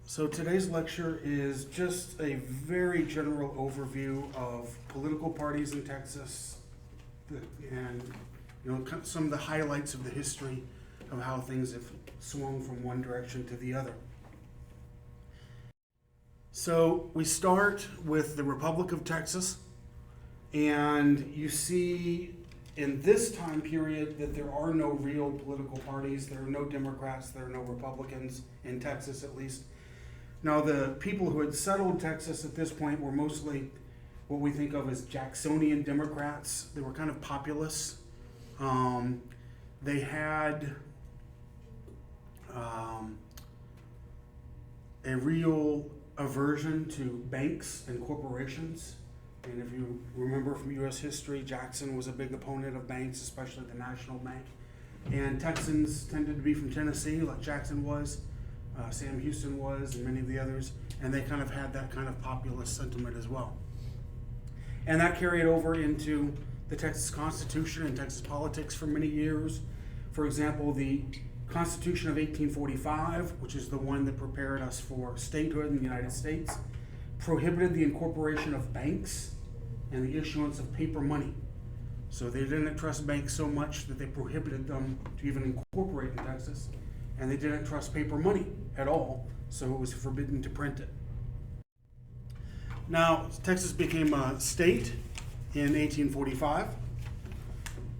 So today's lecture is just a very general overview of political parties in Texas and some of the highlights of the history of how things have swung from one direction to the other. So we start with the Republic of Texas, and you see in this time period that there are no real political parties. There are no Democrats, there are no Republicans in Texas at least. Now, the people who had settled Texas at this point were mostly what we think of as Jacksonian Democrats. They were kind of populists. They had a real aversion to banks and corporations. And if you remember from U.S. history, Jackson was a big opponent of banks, especially the National Bank. And Texans tended to be from Tennessee, like Jackson was. Sam Houston was, and many of the others, and they kind of had that kind of populist sentiment as well. And that carried over into the Texas Constitution and Texas politics for many years. For example, the Constitution of 1845, which is the one that prepared us for statehood in the United States, prohibited the incorporation of banks and the issuance of paper money. So they didn't trust banks so much that they prohibited them to even incorporate in Texas. And they didn't trust paper money at all, so it was forbidden to print it. Now, Texas became a state in 1845,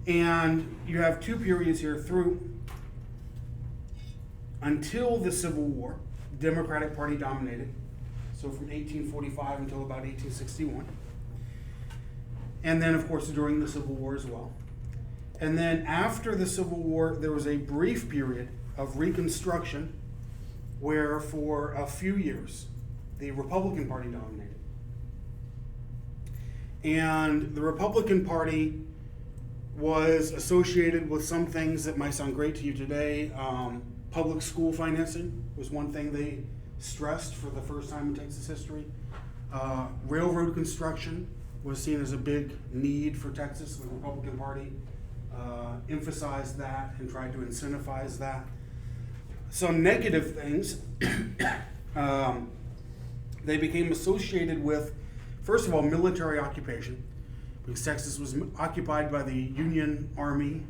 and you have two periods here until the Civil War. Democratic Party dominated, so from 1845 until about 1861. And then, of course, during the Civil War as well. And then after the Civil War, there was a brief period of Reconstruction, where for a few years the Republican Party dominated. And the Republican Party was associated with some things that might sound great to you today. Public school financing was one thing they stressed for the first time in Texas history. Railroad construction was seen as a big need for Texas. The Republican Party emphasized that and tried to incentivize that. Some negative things, they became associated with, first of all, military occupation, because Texas was occupied by the Union Army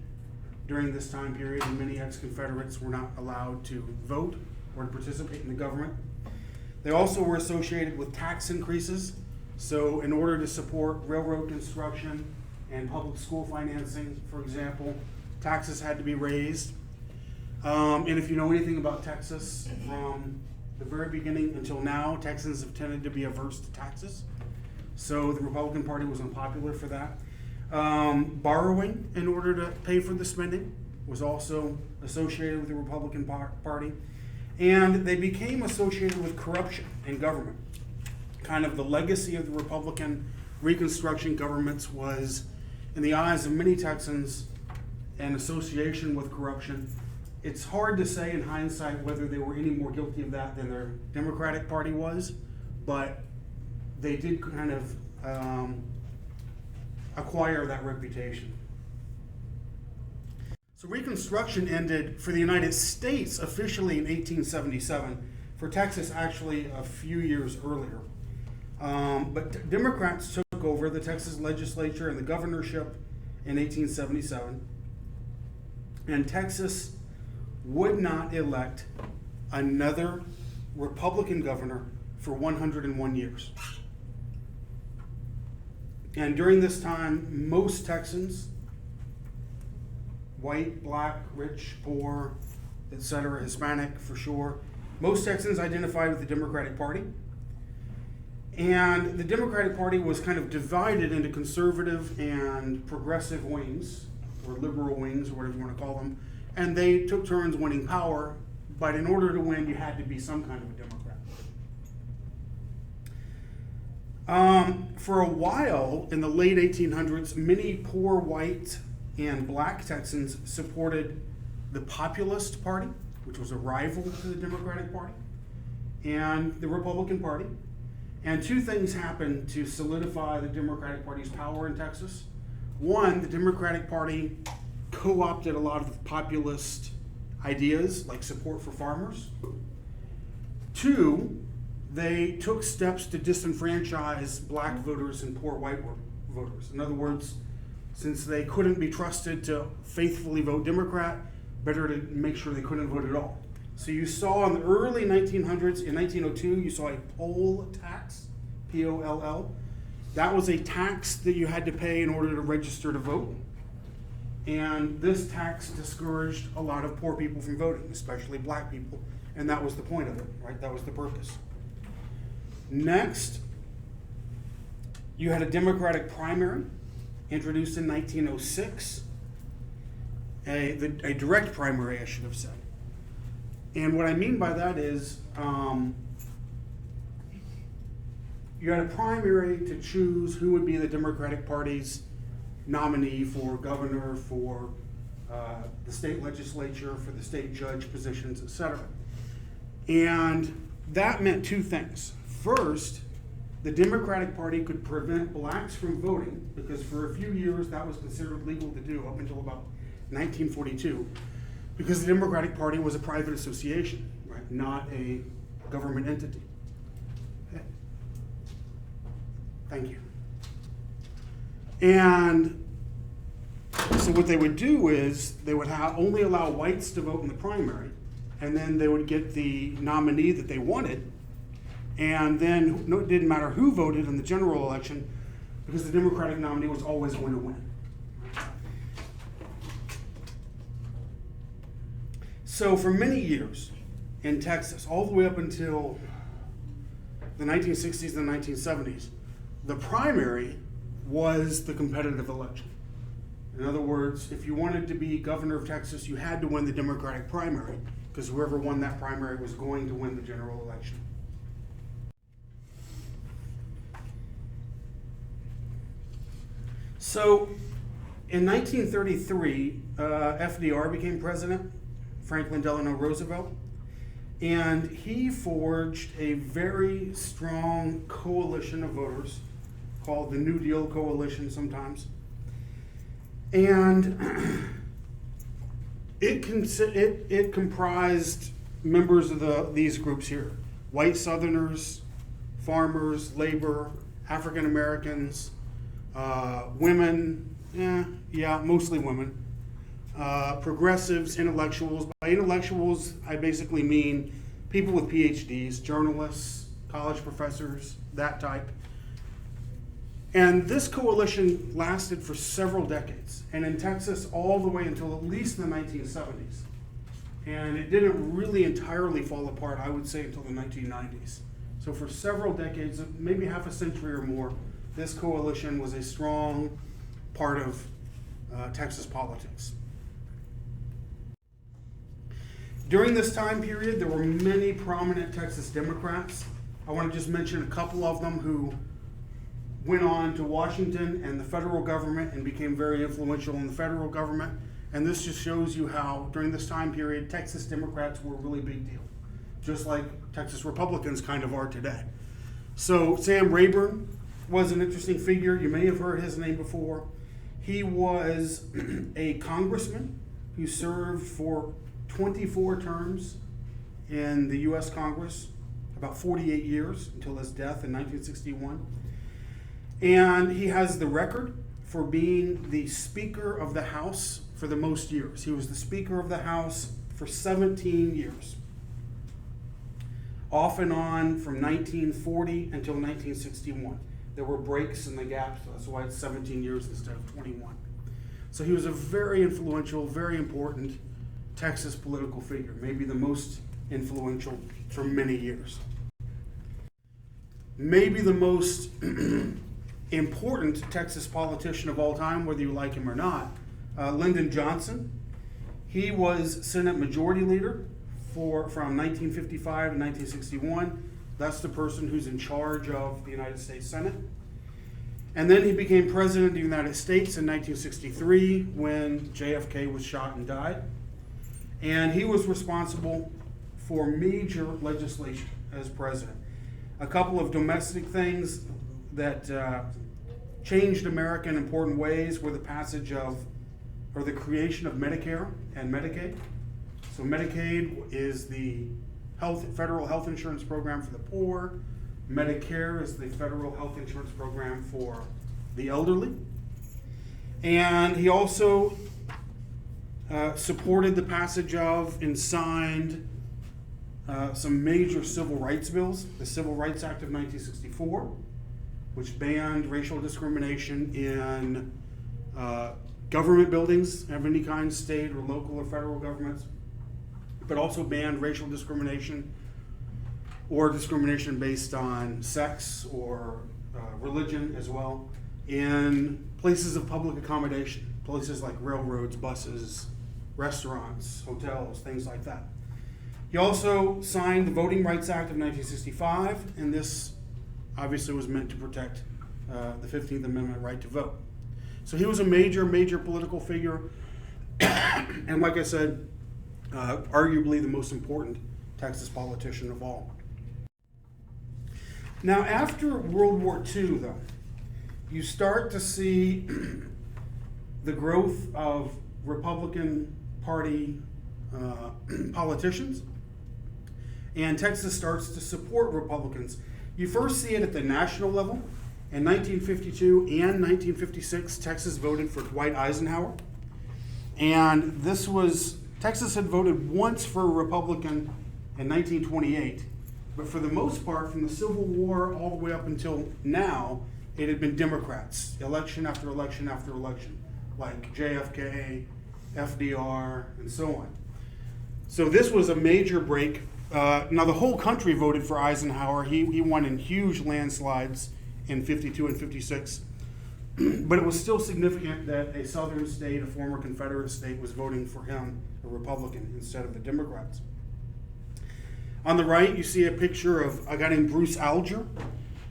during this time period, and many ex-Confederates were not allowed to vote or to participate in the government. They also were associated with tax increases. So in order to support railroad construction and public school financing, for example, taxes had to be raised. And if you know anything about Texas, from the very beginning until now, Texans have tended to be averse to taxes. So the Republican Party was unpopular for that. Borrowing in order to pay for the spending was also associated with the Republican Party. And they became associated with corruption in government. Kind of the legacy of the Republican Reconstruction governments was, in the eyes of many Texans, an association with corruption. It's hard to say in hindsight whether they were any more guilty of that than their Democratic Party was, but they did kind of acquire that reputation. So Reconstruction ended for the United States officially in 1877, for Texas actually a few years earlier. But Democrats took over the Texas legislature and the governorship in 1877, and Texas would not elect another Republican governor for 101 years. And during this time, most Texans, white, black, rich, poor, etc., Hispanic for sure, most Texans identified with the Democratic Party. And the Democratic Party was kind of divided into conservative and progressive wings, or liberal wings, or whatever you want to call them. And they took turns winning power, but in order to win, you had to be some kind of a Democrat. For a while, in the late 1800s, many poor white and black Texans supported the Populist Party, which was a rival to the Democratic Party, and the Republican Party. And two things happened to solidify the Democratic Party's power in Texas. One, the Democratic Party co-opted a lot of populist ideas like support for farmers. Two, they took steps to disenfranchise black voters and poor white voters. In other words, since they couldn't be trusted to faithfully vote Democrat, better to make sure they couldn't vote at all. So you saw in the early 1900s, in 1902, you saw a poll tax, P-O-L-L. That was a tax that you had to pay in order to register to vote. And this tax discouraged a lot of poor people from voting, especially black people. And that was the point of it, right? That was the purpose. Next, you had a Democratic primary introduced in 1906. A direct primary, I should have said. And what I mean by that is you had a primary to choose who would be the Democratic Party's nominee for governor, for the state legislature, for the state judge positions, etc. And that meant two things. First, the Democratic Party could prevent blacks from voting, because for a few years that was considered legal to do up until about 1942, because the Democratic Party was a private association, right, not a government entity. Okay. Thank you. And so what they would do is they would only allow whites to vote in the primary, and then they would get the nominee that they wanted, and then it didn't matter who voted in the general election, because the Democratic nominee was always going to win. So for many years in Texas, all the way up until the 1960s and the 1970s, the primary was the competitive election. In other words, if you wanted to be governor of Texas, you had to win the Democratic primary, because whoever won that primary was going to win the general election. So in 1933, FDR became president, Franklin Delano Roosevelt, and he forged a very strong coalition of voters called the New Deal Coalition sometimes. And it comprised members of these groups here: white Southerners, farmers, labor, African Americans, women, mostly women, progressives, intellectuals. By intellectuals, I basically mean people with PhDs, journalists, college professors, that type. And this coalition lasted for several decades, and in Texas all the way until at least the 1970s. And it didn't really entirely fall apart, I would say, until the 1990s. So for several decades, maybe half a century or more, this coalition was a strong part of Texas politics. During this time period, there were many prominent Texas Democrats. I want to just mention a couple of them who went on to Washington and the federal government and became very influential in the federal government. And this just shows you how, during this time period, Texas Democrats were a really big deal, just like Texas Republicans kind of are today. So Sam Rayburn was an interesting figure. You may have heard his name before. He was a congressman who served for 24 terms in the U.S. Congress, about 48 years until his death in 1961. And he has the record for being the Speaker of the House for the most years. He was the Speaker of the House for 17 years, off and on from 1940 until 1961. There were breaks in the gaps, so that's why it's 17 years instead of 21. So he was a very influential, very important Texas political figure, maybe the most influential for many years. Maybe the most important Texas politician of all time, whether you like him or not, Lyndon Johnson. He was Senate Majority Leader from 1955 to 1961. That's the person who's in charge of the United States Senate. And then he became President of the United States in 1963 when JFK was shot and died. And he was responsible for major legislation as president. A couple of domestic things that changed America in important ways were the the creation of Medicare and Medicaid. So Medicaid is the federal health insurance program for the poor. Medicare is the federal health insurance program for the elderly. And he also supported the passage of and signed some major civil rights bills. The Civil Rights Act of 1964, which banned racial discrimination in government buildings of any kind, state or local or federal governments, but also banned racial discrimination or discrimination based on sex or religion as well in places of public accommodation, places like railroads, buses, restaurants, hotels, things like that. He also signed the Voting Rights Act of 1965, and this obviously was meant to protect the 15th Amendment right to vote. So he was a major political figure, and like I said, arguably the most important Texas politician of all. Now, after World War II, though, you start to see the growth of Republican Party politicians, and Texas starts to support Republicans. You first see it at the national level. In 1952 and 1956, Texas voted for Dwight Eisenhower. And Texas had voted once for a Republican in 1928, but for the most part, from the Civil War all the way up until now, it had been Democrats, election after election after election, like JFK, FDR, and so on. So this was a major break. Now the whole country voted for Eisenhower. He won in huge landslides in 52 and 56. But it was still significant that a southern state, a former Confederate state, was voting for him, a Republican, instead of the Democrats. On the right, you see a picture of a guy named Bruce Alger.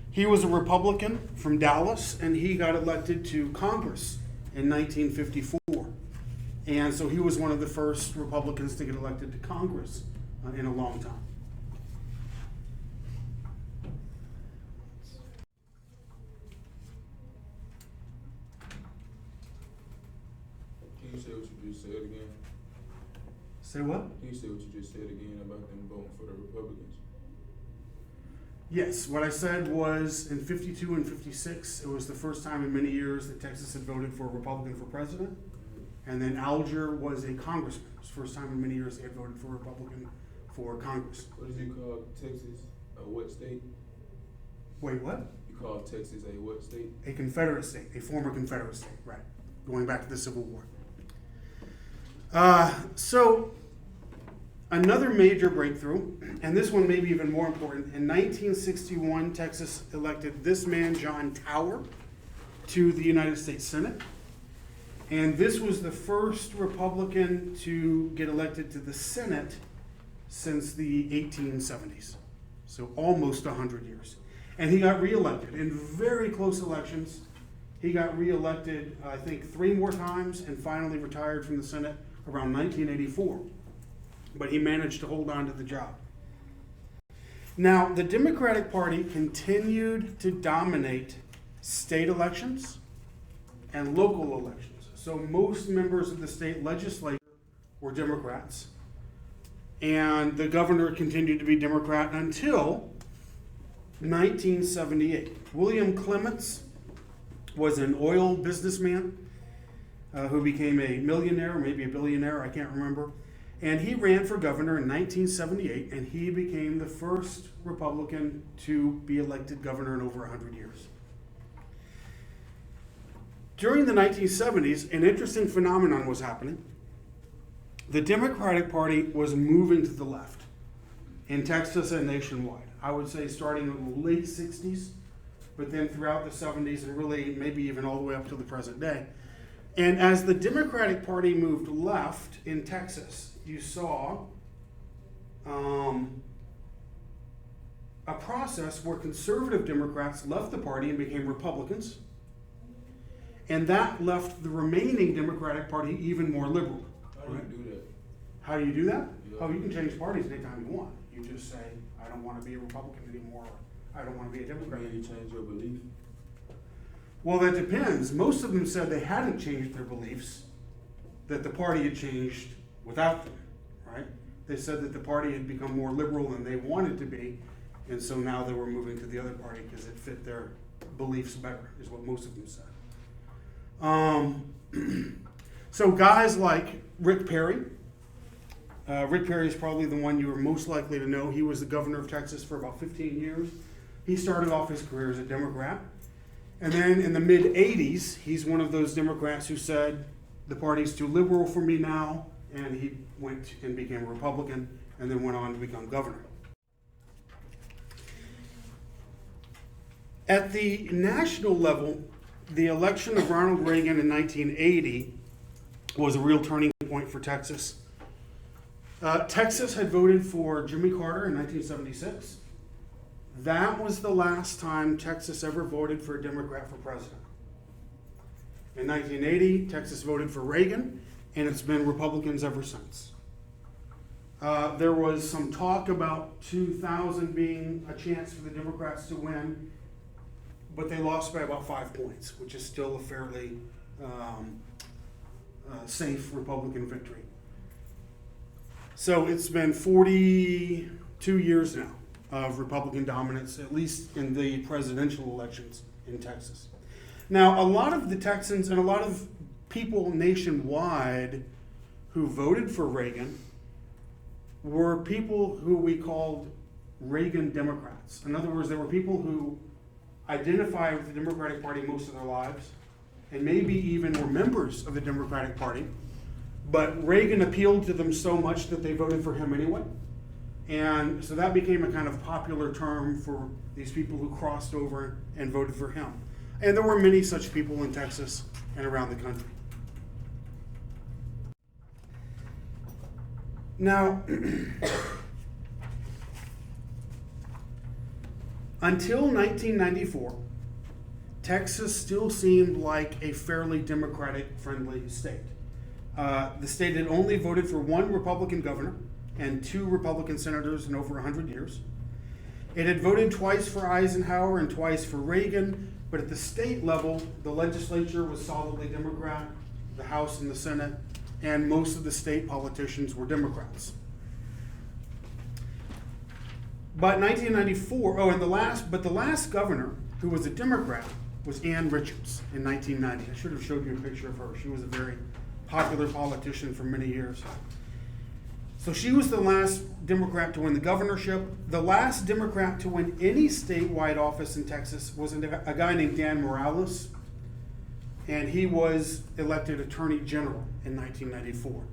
He was a Republican from Dallas, and he got elected to Congress in 1954. And so he was one of the first Republicans to get elected to Congress in a long time. Can you say what you just said again? Say what? Can you say what you just said again about them voting for the Republicans? Yes, what I said was in 52 and 56, it was the first time in many years that Texas had voted for a Republican for president. And then Alger was a congressman. It was the first time in many years they had voted for a Republican for Congress. What does you call Texas a what state? Wait, what? You call Texas a what state? A Confederate state, a former Confederate state, right, going back to the Civil War. So another major breakthrough, and this one may be even more important, in 1961, Texas elected this man, John Tower, to the United States Senate. And this was the first Republican to get elected to the Senate since the 1870s. So almost 100 years. And he got reelected in very close elections. He got reelected, I think, 3 more times and finally retired from the Senate around 1984. But he managed to hold on to the job. Now, the Democratic Party continued to dominate state elections and local elections. So most members of the state legislature were Democrats, and the governor continued to be Democrat until 1978. William Clements was an oil businessman who became a millionaire, or maybe a billionaire, I can't remember. And he ran for governor in 1978, and he became the first Republican to be elected governor in over 100 years. During the 1970s, an interesting phenomenon was happening. The Democratic Party was moving to the left in Texas and nationwide. I would say starting in the late 60s, but then throughout the 70s and really maybe even all the way up to the present day. And as the Democratic Party moved left in Texas, you saw a process where conservative Democrats left the party and became Republicans. And that left the remaining Democratic Party even more liberal. How do you do that? How do you do that? Yeah. Oh, you can change parties anytime you want. You just say, I don't want to be a Republican anymore, or I don't want to be a Democrat. You change your belief? Well, that depends. Most of them said they hadn't changed their beliefs, that the party had changed without them, right? They said that the party had become more liberal than they wanted to be, and so now they were moving to the other party because it fit their beliefs better, is what most of them said. So guys like Rick Perry. Rick Perry is probably the one you are most likely to know. He was the governor of Texas for about 15 years. He started off his career as a Democrat. And then in the mid-'80s, he's one of those Democrats who said, the party's too liberal for me now, and he went and became a Republican, and then went on to become governor. At the national level, the election of Ronald Reagan in 1980 was a real turning point for Texas. Texas had voted for Jimmy Carter in 1976. That was the last time Texas ever voted for a Democrat for president. In 1980, Texas voted for Reagan, and it's been Republicans ever since. There was some talk about 2000 being a chance for the Democrats to win, but they lost by about 5 points, which is still a fairly safe Republican victory. So it's been 42 years now of Republican dominance, at least in the presidential elections in Texas. Now, a lot of the Texans and a lot of people nationwide who voted for Reagan were people who we called Reagan Democrats. In other words, they were people who identified with the Democratic Party most of their lives, and maybe even were members of the Democratic Party, but Reagan appealed to them so much that they voted for him anyway. And so that became a kind of popular term for these people who crossed over and voted for him. And there were many such people in Texas and around the country. Now, until 1994, Texas still seemed like a fairly Democratic-friendly state. The state had only voted for one Republican governor and 2 Republican senators in over 100 years. It had voted twice for Eisenhower and twice for Reagan, but at the state level, the legislature was solidly Democrat, the House and the Senate, and most of the state politicians were Democrats. But 1994, the last governor who was a Democrat was Ann Richards in 1990. I should have showed you a picture of her. She was a very popular politician for many years. So she was the last Democrat to win the governorship. The last Democrat to win any statewide office in Texas was a guy named Dan Morales, and he was elected Attorney General in 1994.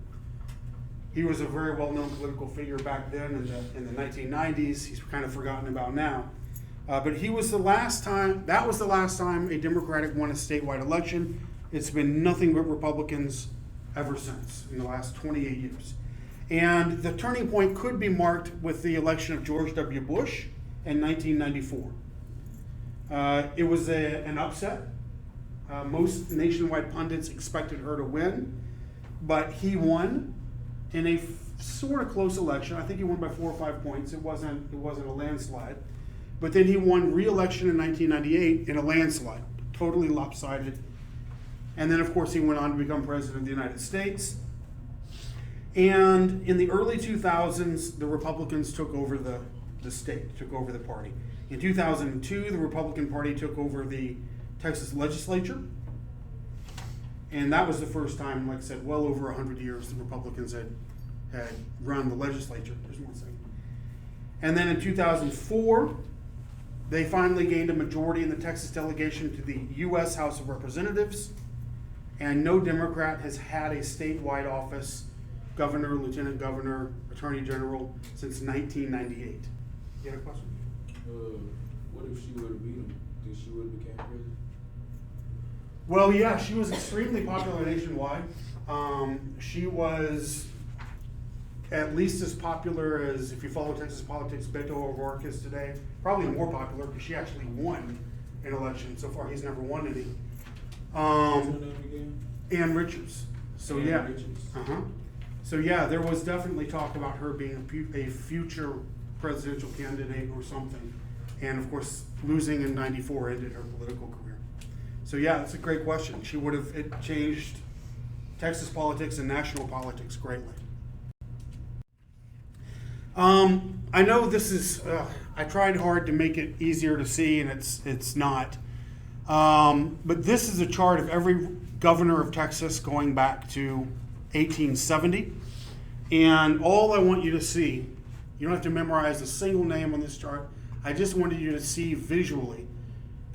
He was a very well-known political figure back then in the 1990s. He's kind of forgotten about now. But that was the last time a Democratic won a statewide election. It's been nothing but Republicans ever since in the last 28 years. And the turning point could be marked with the election of George W. Bush in 1994. It was an upset. Most nationwide pundits expected her to win, but he won in a sort of close election. I think he won by 4 or 5 points. It wasn't a landslide. But then he won re-election in 1998 in a landslide, totally lopsided. And then, of course, he went on to become president of the United States. And in the early 2000s, the Republicans took over the state, took over the party. In 2002, the Republican Party took over the Texas legislature. And that was the first time, like I said, well over 100 years, the Republicans had run the legislature. There's one second. And then in 2004, they finally gained a majority in the Texas delegation to the U.S. House of Representatives. And no Democrat has had a statewide office, governor, lieutenant governor, attorney general, since 1998. You have a question? What if she would have beat him? Think she would have became president? Well, yeah, she was extremely popular nationwide. She was at least as popular as, if you follow Texas politics, Beto O'Rourke is today. Probably more popular because she actually won an election. So far, he's never won any. What's her name again? Ann Richards. So Ann yeah. Richards. So yeah, there was definitely talk about her being a future presidential candidate or something. And of course, losing in '94 ended her political career. So yeah, it's a great question. It changed Texas politics and national politics greatly. I know this is, I tried hard to make it easier to see, and it's not. But this is a chart of every governor of Texas going back to 1870. And all I want you to see, you don't have to memorize a single name on this chart. I just wanted you to see visually.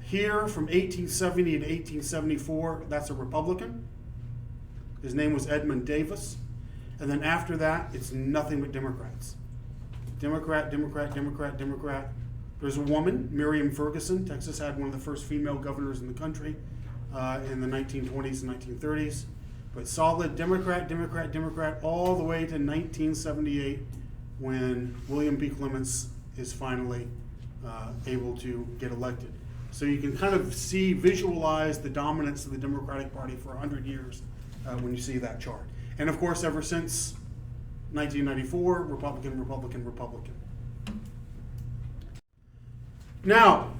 Here from 1870 to 1874, that's a Republican. His name was Edmund Davis. And then after that, it's nothing but Democrats. Democrat, Democrat, Democrat, Democrat. There's a woman, Miriam Ferguson. Texas had one of the first female governors in the country in the 1920s and 1930s. But solid Democrat, Democrat, Democrat, all the way to 1978 when William B. Clements is finally able to get elected. So you can kind of visualize the dominance of the Democratic Party for 100 years when you see that chart. And of course, ever since 1994, Republican, Republican, Republican. Now,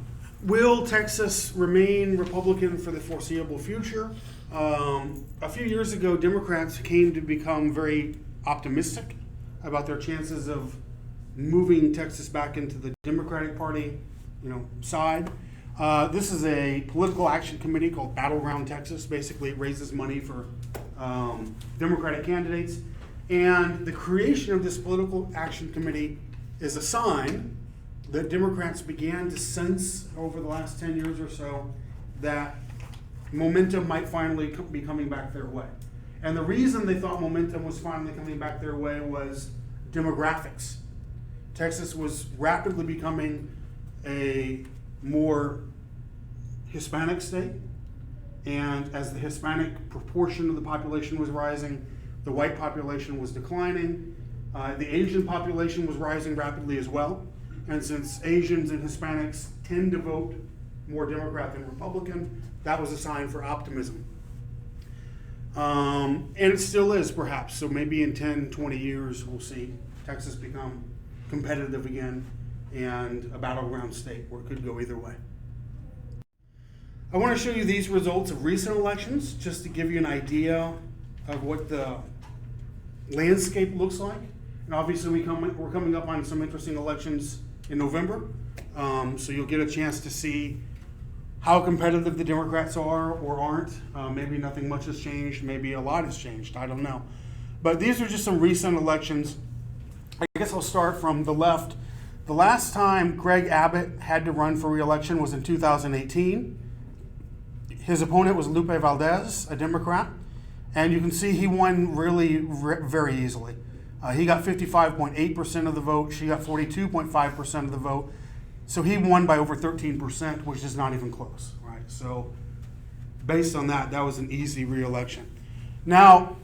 will Texas remain Republican for the foreseeable future? A few years ago, Democrats came to become very optimistic about their chances of moving Texas back into the Democratic Party, side. This is a political action committee called Battleground Texas. Basically, it raises money for Democratic candidates. And the creation of this political action committee is a sign that Democrats began to sense over the last 10 years or so that momentum might finally be coming back their way. And the reason they thought momentum was finally coming back their way was demographics. Texas was rapidly becoming a more Hispanic state, and as the Hispanic proportion of the population was rising, the white population was declining. The Asian population was rising rapidly as well. And since Asians and Hispanics tend to vote more Democrat than Republican, that was a sign for optimism. And it still is, perhaps. So maybe in 10, 20 years, we'll see Texas become competitive again and a battleground state where it could go either way. I want to show you these results of recent elections just to give you an idea of what the landscape looks like. And obviously we're coming up on some interesting elections in November. So you'll get a chance to see how competitive the Democrats are or aren't. Maybe nothing much has changed. Maybe a lot has changed. I don't know. But these are just some recent elections. I guess I'll start from the left. The last time Greg Abbott had to run for re-election was in 2018. His opponent was Lupe Valdez, a Democrat. And you can see he won really very easily. He got 55.8% of the vote. She got 42.5% of the vote. So he won by over 13%, which is not even close, right? So based on that, that was an easy re-election. Now,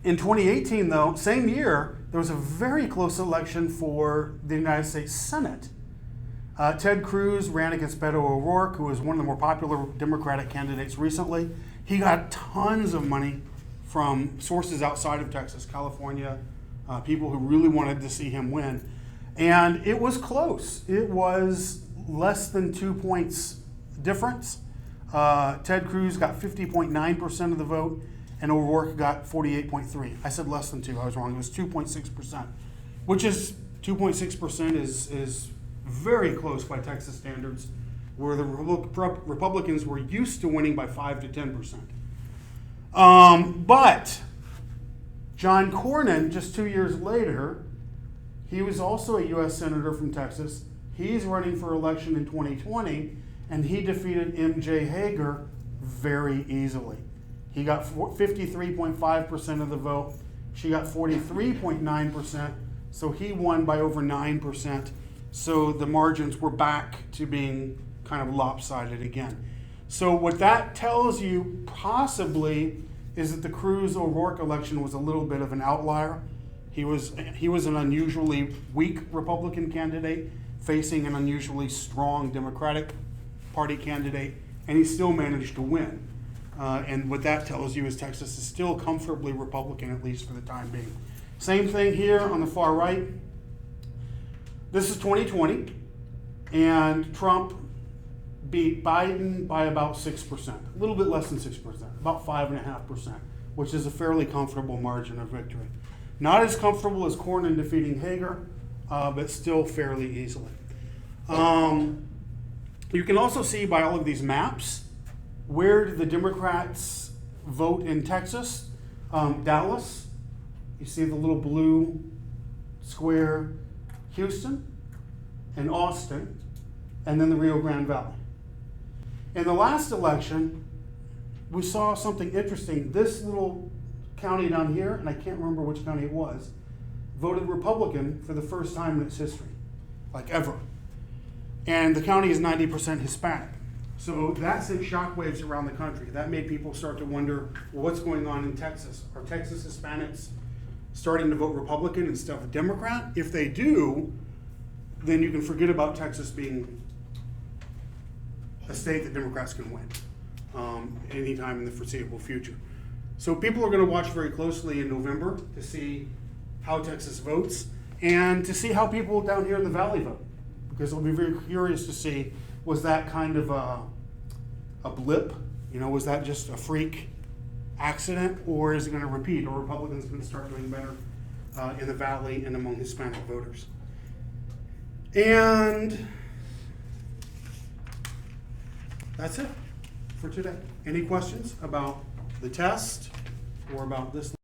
in 2018, though, same year, there was a very close election for the United States Senate. Ted Cruz ran against Beto O'Rourke, who was one of the more popular Democratic candidates recently. He got tons of money from sources outside of Texas, California, people who really wanted to see him win. And it was close. It was less than 2 points difference. Ted Cruz got 50.9% of the vote, and O'Rourke got 48.3%. I said less than 2, I was wrong. It was 2.6%, which is 2.6% is very close by Texas standards, where the Republicans were used to winning by 5 to 10%. But John Cornyn, just 2 years later, he was also a U.S. Senator from Texas. He's running for election in 2020, and he defeated M.J. Hager very easily. He got 53.5% of the vote. She got 43.9%, so he won by over 9%. So the margins were back to being kind of lopsided again. So what that tells you possibly is that the Cruz-O'Rourke election was a little bit of an outlier. He was an unusually weak Republican candidate facing an unusually strong Democratic Party candidate, and he still managed to win. And what that tells you is Texas is still comfortably Republican, at least for the time being. Same thing here on the far right. This is 2020, and Trump beat Biden by about 6%, a little bit less than 6%, about 5.5%, which is a fairly comfortable margin of victory. Not as comfortable as Cornyn defeating Hager, but still fairly easily. You can also see by all of these maps, where did the Democrats vote in Texas? Dallas, you see the little blue square, Houston and Austin, and then the Rio Grande Valley. In the last election, we saw something interesting. This little county down here, and I can't remember which county it was, voted Republican for the first time in its history, like ever. And the county is 90% Hispanic. So that sent shockwaves around the country. That made people start to wonder, well, what's going on in Texas? Are Texas Hispanics starting to vote Republican instead of Democrat? If they do, then you can forget about Texas being a state that Democrats can win anytime in the foreseeable future. So people are going to watch very closely in November to see how Texas votes and to see how people down here in the Valley vote. Because it'll be very curious to see, was that kind of a blip? You know, was that just a freak accident, or is it going to repeat? Or Republicans going to start doing better in the Valley and among Hispanic voters? And that's it for today. Any questions about the test or about this?